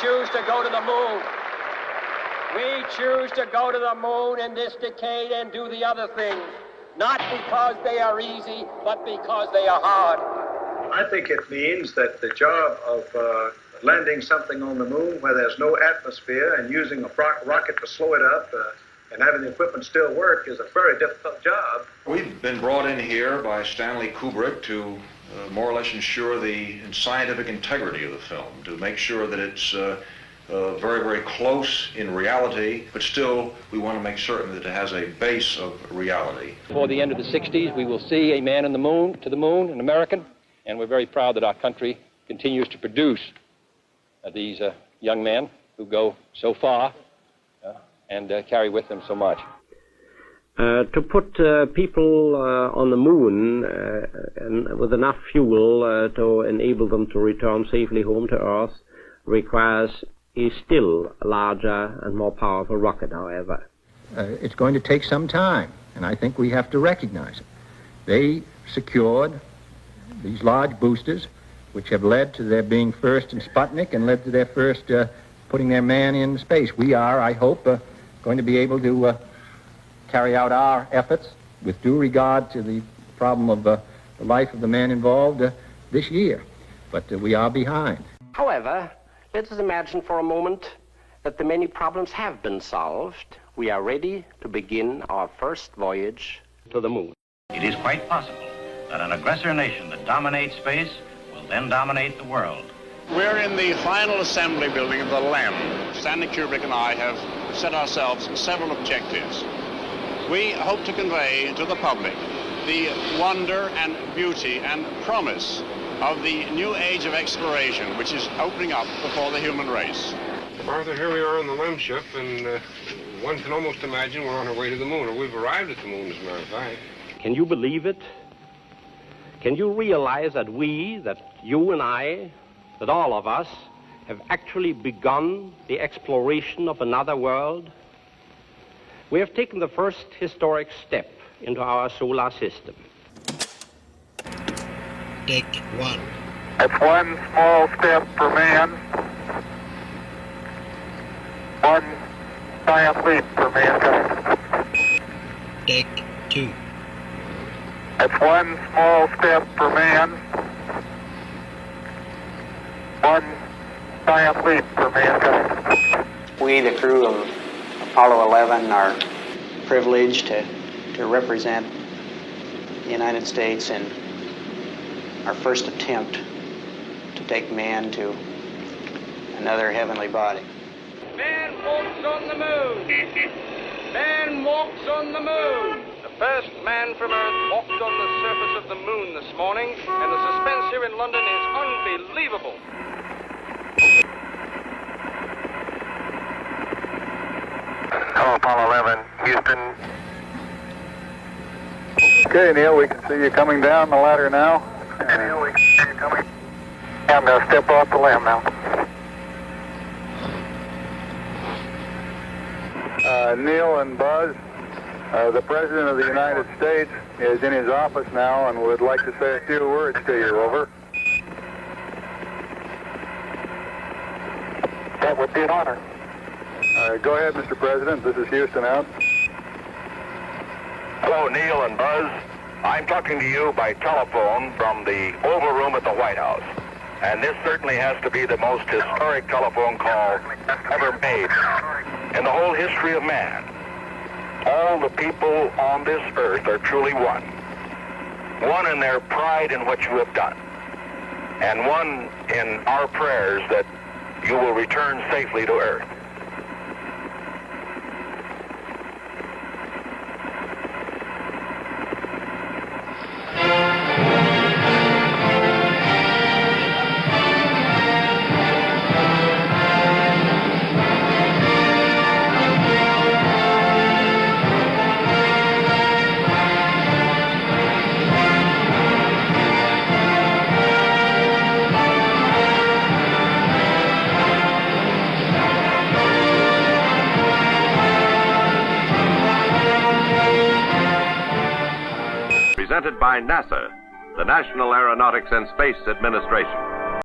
choose to go to the moon. We choose to go to the moon in this decade and do the other things, not because they are easy, but because they are hard. I think it means that the job of landing something on the moon where there's no atmosphere and using a rocket to slow it up and having the equipment still work is a very difficult job. We've been brought in here by Stanley Kubrick to more or less ensure the scientific integrity of the film, to make sure that it's very, very close in reality, but still we want to make certain that it has a base of reality. Before the end of the 60s, we will see a man to the moon, an American, and we're very proud that our country continues to produce these young men who go so far and carry with them so much. To put people on the moon and with enough fuel to enable them to return safely home to Earth requires a still larger and more powerful rocket, however. It's going to take some time, and I think we have to recognize it. They secured these large boosters, which have led to their being first in Sputnik and led to their first putting their man in space. We are, I hope, going to be able to carry out our efforts with due regard to the problem of the life of the man involved this year. But we are behind. However, let us imagine for a moment that the many problems have been solved. We are ready to begin our first voyage to the moon. It is quite possible that an aggressor nation that dominates space will then dominate the world. We're in the final assembly building of the LEM. Stanley Kubrick and I have set ourselves several objectives. We hope to convey to the public the wonder and beauty and promise of the new age of exploration which is opening up before the human race. Arthur, here we are on the LEM ship, and one can almost imagine we're on our way to the moon, or we've arrived at the moon, as a matter of fact. Can you believe it? Can you realize that you and I, that all of us, have actually begun the exploration of another world? We have taken the first historic step into our solar system. Take one. That's one small step for man, one giant leap for mankind. Take two. That's one small step for man, one giant leap for mankind. We, the crew of Apollo 11, are privileged to represent the United States in our first attempt to take man to another heavenly body. Man walks on the moon. Man walks on the moon. The first man from Earth walked on the surface of the moon this morning, and the suspense here in London is unbelievable. Hello, Apollo 11, Houston. Okay, Neil, we can see you coming down the ladder now. Okay, Neil, we can see you coming. I'm going to step off the LEM now. Neil and Buzz, the President of the United States is in his office now and would like to say a few words to you. Over. That would be an honor. Go ahead, Mr. President. This is Houston out. Hello, Neil and Buzz. I'm talking to you by telephone from the Oval Room at the White House. And this certainly has to be the most historic telephone call ever made in the whole history of man. All the people on this earth are truly one. One in their pride in what you have done. And one in our prayers that you will return safely to Earth. Presented by NASA, the National Aeronautics and Space Administration.